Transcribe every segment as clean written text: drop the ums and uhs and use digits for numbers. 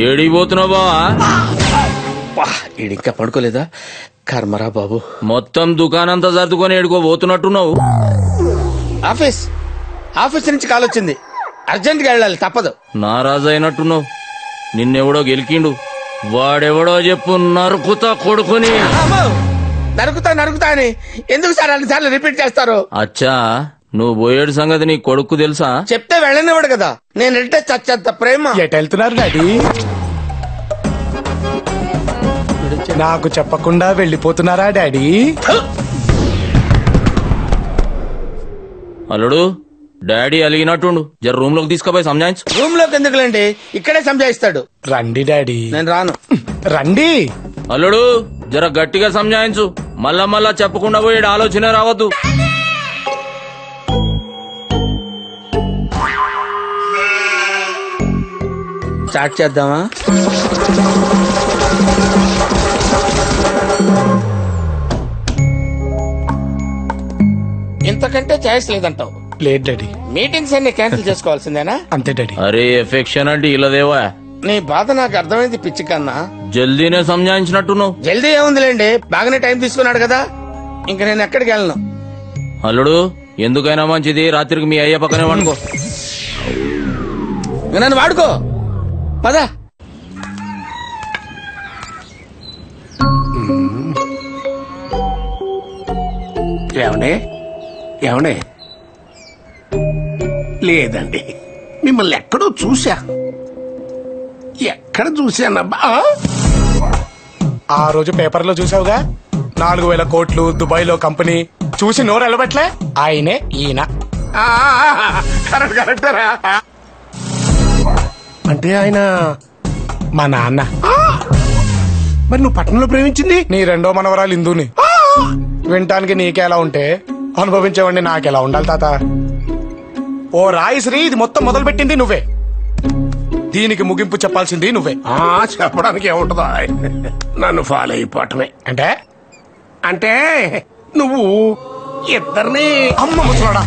ఏడిపోతున్నావు బావా? ఇంకా పడుకోలేదా? కర్మరా బాబు. మొత్తం దుకాణంతా సర్దుకొని ఏడుకోబోతున్నట్టున్నావు. ఆఫీస్ నుంచి కాల్ వచ్చింది, అర్జెంట్ గా వెళ్ళాలి, తప్పదు. నారాజు అయినట్టున్నావు. నిన్నెవడో గెలికిండు, వాడెవడో చెప్పు. నరుకుతా కొడుకుని. నరుకుతా అని ఎందుకు సార్ అన్నిసార్లు రిపీట్ చేస్తారు? అచ్చా, నువ్వు పోయేడు సంగతి నీ కొడుకు తెలుసా? చెప్తే వెళ్ళనివాడు కదా. నేను వెళ్తే చచ్చేంత ప్రేమ. ఎటు వెళ్తున్నారు డాడీ? నాకు చెప్పకుండా వెళ్ళిపోతున్నారా డాడీ? అల్లుడు, డాడీ అలిగినట్టుండు. జర రూమ్ లోకి తీసుకుపోయి సంజాయించు. రూమ్ లోకి ఎందుకులేండి, ఇక్కడే సంజాయిస్తాడు. రండి డాడీ. నేను రాను. రండి. అల్లుడు, జర గట్టిగా సంజాయించు. మళ్ళా చెప్పకుండా పోయేడు ఆలోచన రావద్దు. స్టార్ట్ చేద్దామా? ఇంతకంటే ఛాయిస్ లేదంటావు? లేదు డాడీ. మీటింగ్స్ అన్ని క్యాన్సిల్ చేసుకోవాల్సిందేనా? అంతే డాడీ. అరే ఎఫెక్షన్ అంటే ఇలాదేవా? నీ బాధ నాకు అర్థమైంది పిచ్చి కన్నా. జల్దీనే సంజాయించినట్టున్నావు. జల్దీ ఏముందిలేండి, బాగానే టైం తీసుకున్నాడు కదా. ఇంక నేను ఎక్కడికి వెళ్ళను. అల్లుడు, ఎందుకైనా మంచిది రాత్రికి మీ అయ్య పక్కనే వండుకో. నన్ను వాడుకో, పదా. ఏమండే? లేదండి, మిమ్మల్ని ఎక్కడో చూసా. ఎక్కడ చూశానబ్బా? ఆ రోజు పేపర్లో చూసావుగా, 4,000 కోట్లు దుబాయ్ లో కంపెనీ. చూసి నోరు ఎలబెట్లే. ఆయనే ఈయన. కరెక్టరా? అంటే ఆయన మా నాన్న. మరి నువ్వు పట్టణంలో ప్రేమించింది నీ రెండో మనవరాలు ఇందుని. వినటానికి నీకెలా ఉంటే అనుభవించేవాడిని నాకెలా ఉండాలి తాత? ఓ రాయిశ్రీ, ఇది మొత్తం మొదలు పెట్టింది నువ్వే. దీనికి ముగింపు చెప్పాల్సింది నువ్వే. చెప్పడానికి ఏముంటుందా? నన్ను ఫాలో అయిపోవటమే. అంటే అంటే నువ్వు ఇద్దరిని. అమ్మ ముసలాడా,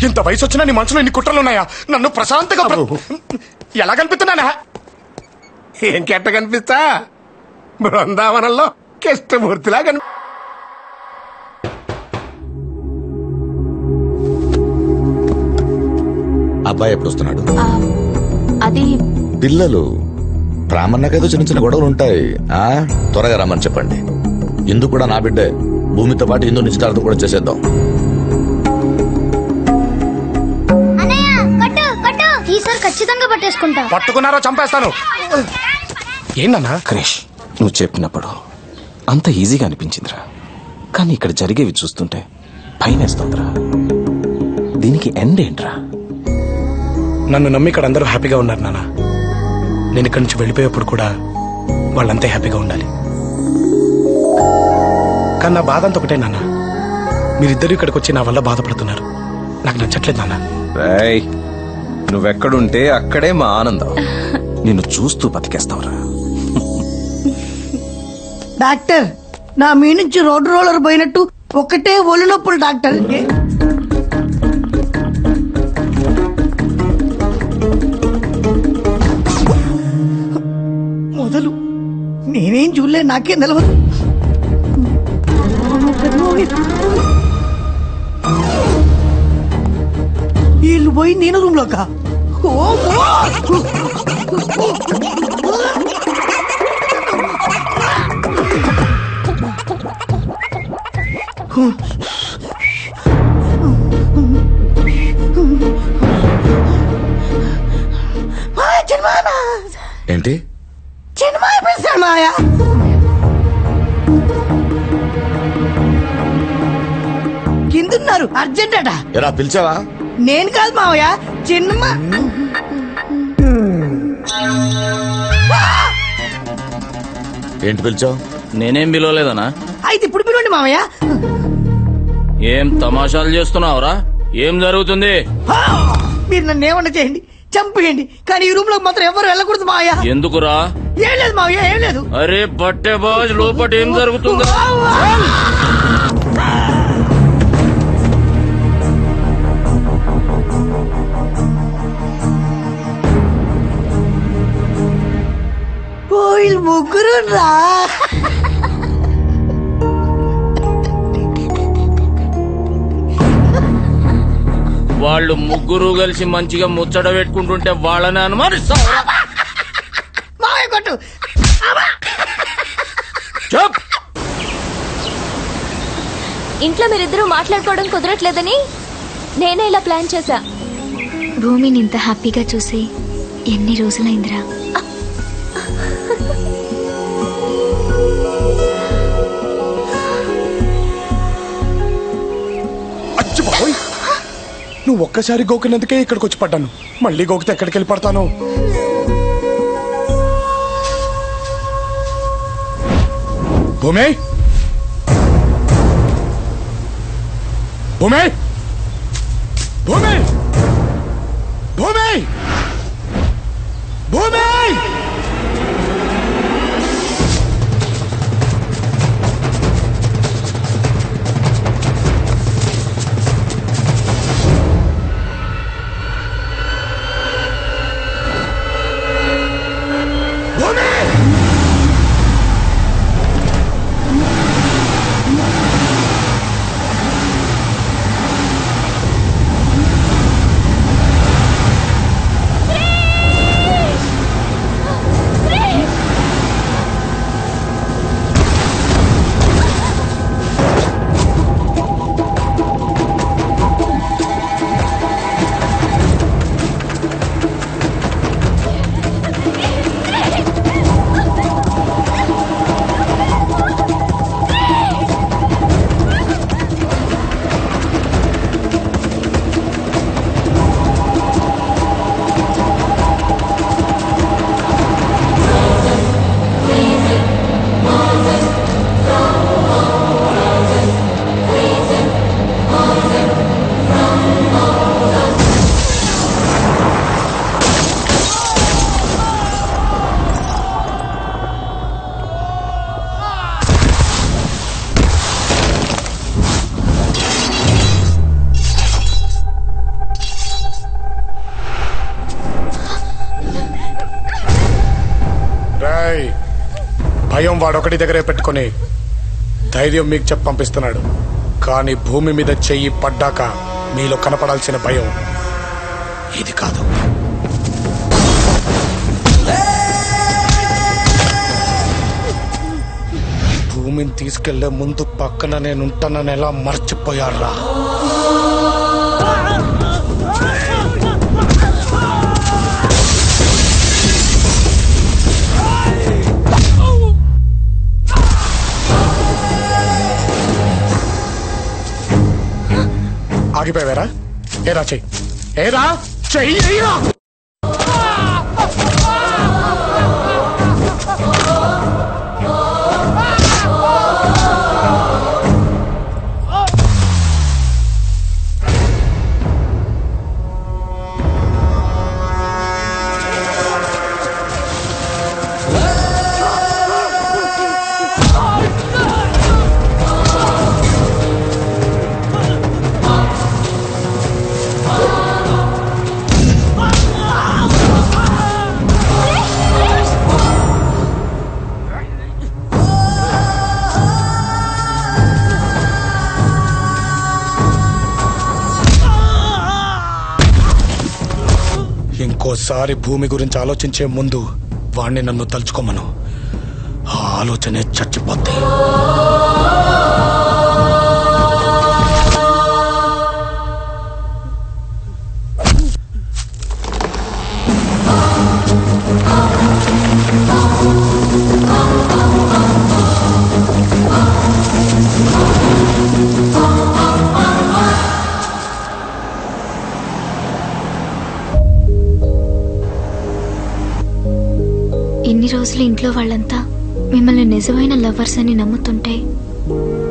ఇంత వయసు వచ్చినా నీ మనసులో ఇన్ని కుట్రలున్నాయా? నన్ను ప్రశాంతంగా ఎలా కనిపిస్తున్నానా? ఏం కెట్ట కనిపిస్తా? బృందావనంలో కృష్ణమూర్తిలా కనిపి. అబ్బాయి ఎప్పుడు వస్తున్నాడు? అది పిల్లలు రామన్నకేదో చిన్న చిన్న గొడవలు ఉంటాయి. త్వరగా రమ్మని చెప్పండి. ఇందు కూడా నా బిడ్డే. భూమితో పాటు ఇందు నిశ్చితార్థం కూడా చేసేద్దాం. ఈసారి ఖచ్చితంగా పట్టేసుకుంటా. పట్టుకున్నారో చంపేస్తాను. ఏంటన్నా? క్రిష్, నువ్వు చెప్పినప్పుడు అంత ఈజీగా అనిపించిందిరా, కానీ ఇక్కడ జరిగేవి చూస్తుంటే భయమేస్తోందిరా. దీనికి ఎండ్ ఏంట్రా? నన్ను నమ్మి ఇక్కడ అందరూ హ్యాపీగా ఉన్నారు నాన్న. నేను ఇక్కడి నుంచి వెళ్ళిపోయేప్పుడు కూడా వాళ్ళంతే హ్యాపీగా ఉండాలి. కానీ నా బాధ అంత ఒకటే నాన్న, మీరిద్దరూ ఇక్కడికి వచ్చి నా వల్ల బాధపడుతున్నారు. నాకు నచ్చట్లేదు నాన్న. నువ్వెక్కడుంటే అక్కడే మా ఆనందం. నిన్ను చూస్తూ బతికేస్తావురా. డాక్టర్, నా మీ నుంచి రోడ్ రోలర్ పోయినట్టు ఒకటే ఒళ్ళు నొప్పులు డాక్టర్. మొదలు నేనేం చూడలే, నాకేం తెలవదు. వీళ్ళు పోయి నేను రూమ్ లోకా? ఏంటి? చిన్నమాయ కిందున్నారు, అర్జెంట్ అట. ఎలా పిలిచావా? నేను కాదు మావయ్య, చిన్నమ్మ. ఏంటి పిలిచావు? నేనేం పిలవలేదనా? అయితే ఇప్పుడు పిలవండి మావయ్య. ఏం తమాషాలు చేస్తున్నావురా? ఏం జరుగుతుంది? మీరు నన్ను ఏమన్నా చేయండి, చంపేయండి, కానీ ఈ రూమ్ లో మాత్రం ఎవరు వెళ్ళకూడదు మావయ్య. ఎందుకురా? ఏం లేదు మావయ్య, ఏం లేదు. అరే బట్టే బాజ్, లోపట ఏం జరుగుతుంది? ముగ్గురు రా. వాళ్ళు ముగ్గురు కలిసి మంచిగా ముచ్చట పెట్టుకుంటుంటే వాళ్ళని అనుమానిస్తావు. మావయ్య కొట్టు. చెప్. ఇంట్లో మీరిద్దరూ మాట్లాడుకోవడం కుదరట్లేదని నేనే ఇలా ప్లాన్ చేశా. భూమిని ఇంత హ్యాపీగా చూసి ఎన్ని రోజులైందిరా. అచ్చి బాబోయ్, నువ్వు ఒక్కసారి గోకినందుకే ఇక్కడికి వచ్చి పడ్డాను. మళ్ళీ గోకితే ఎక్కడికి వెళ్ళి పడతాను? భూమి, భూమి, భూమి, భూమి, భూమి. భయం వాడొకటి దగ్గరే పెట్టుకుని ధైర్యం మీకు చెప్పి పంపిస్తున్నాడు. కానీ భూమి మీద చెయ్యి పడ్డాక మీలో కనపడాల్సిన భయం ఇది కాదు. భూమిని తీసుకెళ్లే ముందు పక్కన నేనుంటానని ఎలా మర్చిపోయారా? ఆగిపోయారా? ఏరా చెయ్యి, ఏరా చెయ్యి. ఇంకోసారి భూమి గురించి ఆలోచించే ముందు వాణ్ణి నన్ను తలుచుకోమను. ఆ ఆలోచనే చచ్చిపోద్ది. ఇన్ని రోజులు ఇంట్లో వాళ్ళంతా మిమ్మల్ని నిజమైన లవర్స్ అని నమ్ముతుంటే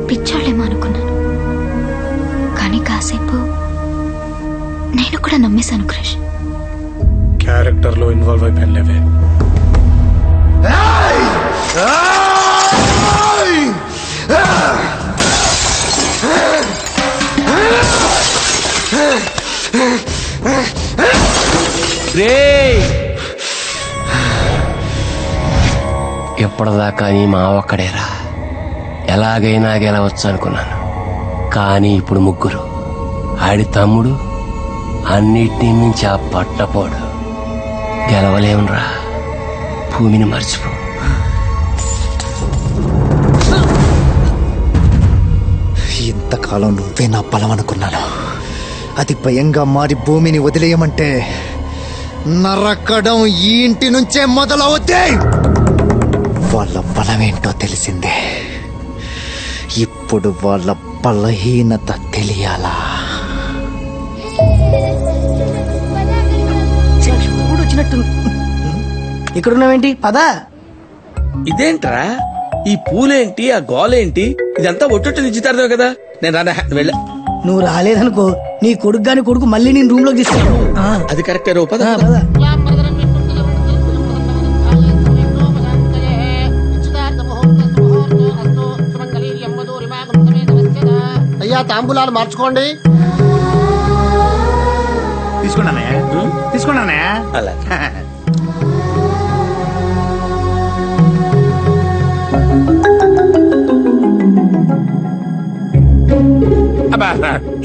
పిచ్చాళ్ళేమో అనుకున్నాను. కానీ కాసేపు నేను కూడా నమ్మేశాను క్రిష్. క్యారెక్టర్ లో ఇన్వాల్వ్ అయిపోయాను లేవే. అప్పటిదాకా నీ మా ఒక్కడేరా, ఎలాగైనా గెలవచ్చు అనుకున్నాను. కానీ ఇప్పుడు ముగ్గురు, ఆడి తమ్ముడు, అన్నిటినీ మించి ఆ పట్టపోడు. గెలవలేమురా, భూమిని మర్చిపో. ఇంతకాలం నువ్వే నా బలం అనుకున్నాను. అది భయంగా మారి భూమిని వదిలేయమంటే నరకడం ఈ ఇంటి నుంచే మొదలవుతాయి. వాళ్ళ బలమేంటో తెలిసిందే. ఇప్పుడు వాళ్ళ బలహీనత తెలియాలా? వచ్చినట్టు ఇక్కడ ఉన్నావేంటి? పదా. ఇదేంట్రా ఈ పూలేంటి, ఆ గోలేంటి? ఇదంతా ఒట్టొట్టు నిశ్చితార్థమే కదా. నేను రానా వెళ్ళ. నువ్వు రాలేదనుకో నీ కొడుకు గాని కొడుకు మళ్ళీ నేను రూమ్ లోకి తీసుకెళ్ళి. అది కరెక్టే రో, పద. అయ్యా తాంబూలాలు మార్చుకోండి. తీసుకున్నానే అలా.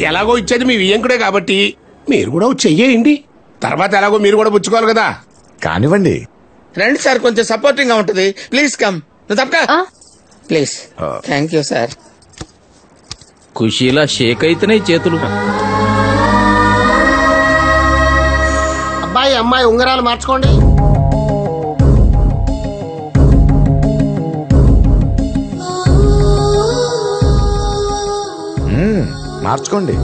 ఎలాగో ఇచ్చేది మీ వియ్యంకుడే కాబట్టి మీరు కూడా చెయ్యేయండి. తర్వాత ఎలాగో మీరు కూడా పుచ్చుకోవాలి కదా. కానివ్వండి. రండి సార్, కొంచెం సపోర్టింగ్ గా ఉంటది. Please come. నువ్వు తప్పక ప్లీజ్. Thank you sir. ఖుషీలా షేక్ అయితేనే చేతులు. అబ్బాయి అమ్మాయి ఉంగరాలు మార్చుకోండి. మార్చుకోండి.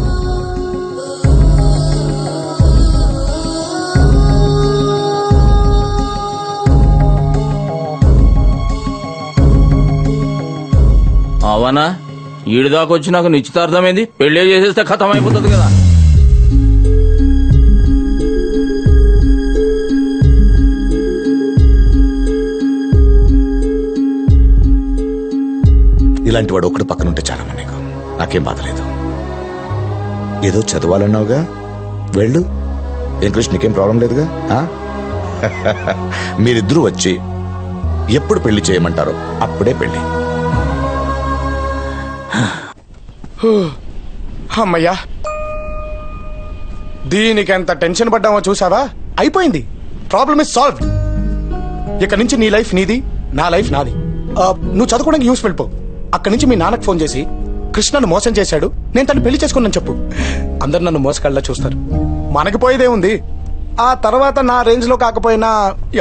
అవనా ఈడిదాకా వచ్చి నాకు నిశ్చితార్థమైంది, పెళ్లి చేసేస్తే ఖతం అయిపోతుంది కదా. ఇలాంటి వాడు ఒక్కడు పక్కనుంటే చాలమ్మా నీకు. నాకేం బాధలేదు. ఏదో చదవాలన్నావుగా, వెళ్ళు. ఏం కృష్ణ, నీకేం ప్రాబ్లం లేదుగా? మీరిద్దరూ వచ్చి ఎప్పుడు పెళ్లి చేయమంటారో అప్పుడే పెళ్లి. అమ్మయ్యా, దీనికి ఎంత టెన్షన్ పడ్డామో చూసావా? అయిపోయింది. Problem is solved. ఇక నుంచి నీ లైఫ్ నీది, నా లైఫ్ నాది. నువ్వు చదువుకోవడానికి యూస్ వెళ్ళిపో. అక్కడి నుంచి మీ నాన్నకు ఫోన్ చేసి కృష్ణను మోసం చేశాడు, నేను తను పెళ్లి చేసుకున్నాను చెప్పు. అందరు నన్ను మోసకళ్ళ చూస్తారు. మనకి పోయేదే ఉంది. ఆ తర్వాత నా రేంజ్ లో కాకపోయినా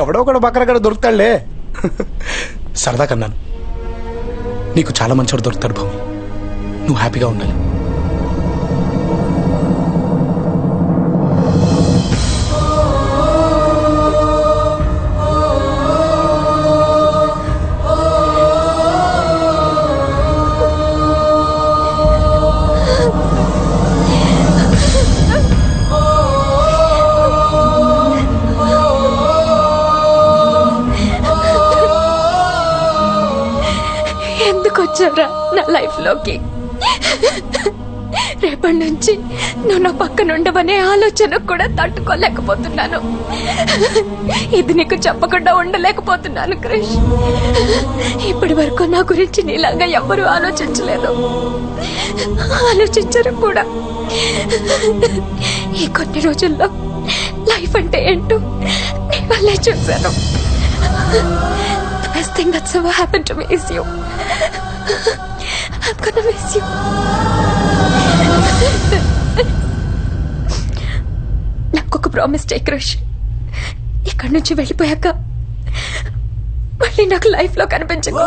ఎవడో ఒకడు బకరగడ దొరుకుతాడులే. సరదా కన్నాను. నీకు చాలా మంచివాడు దొరుకుతాడు భూమి. నువ్వు హ్యాపీగా ఉండాలి. ఎందుకు వచ్చారా నా లైఫ్ లోకి? రేపటి నుంచి నువ్వు నా పక్కన ఉండవనే ఆలోచన కూడా తట్టుకోలేకపోతున్నాను. ఇది నీకు చెప్పకుండా ఉండలేకపోతున్నాను క్రిష్. ఇప్పటి వరకు నా గురించి నీలాగా ఎవరూ ఆలోచించలేదు, ఆలోచించరు కూడా. ఈ కొన్ని రోజుల్లో లైఫ్ అంటే ఏంటో నీ వల్లే చూశాను. The best thing that's ever happened to me is you. I'm gonna miss you. నాకొక ప్రామిస్ చేయి క్రష్. ఇక్కడి నుంచి వెళ్ళిపోయాక మళ్ళీ నాకు లైఫ్ లో కనిపించకు.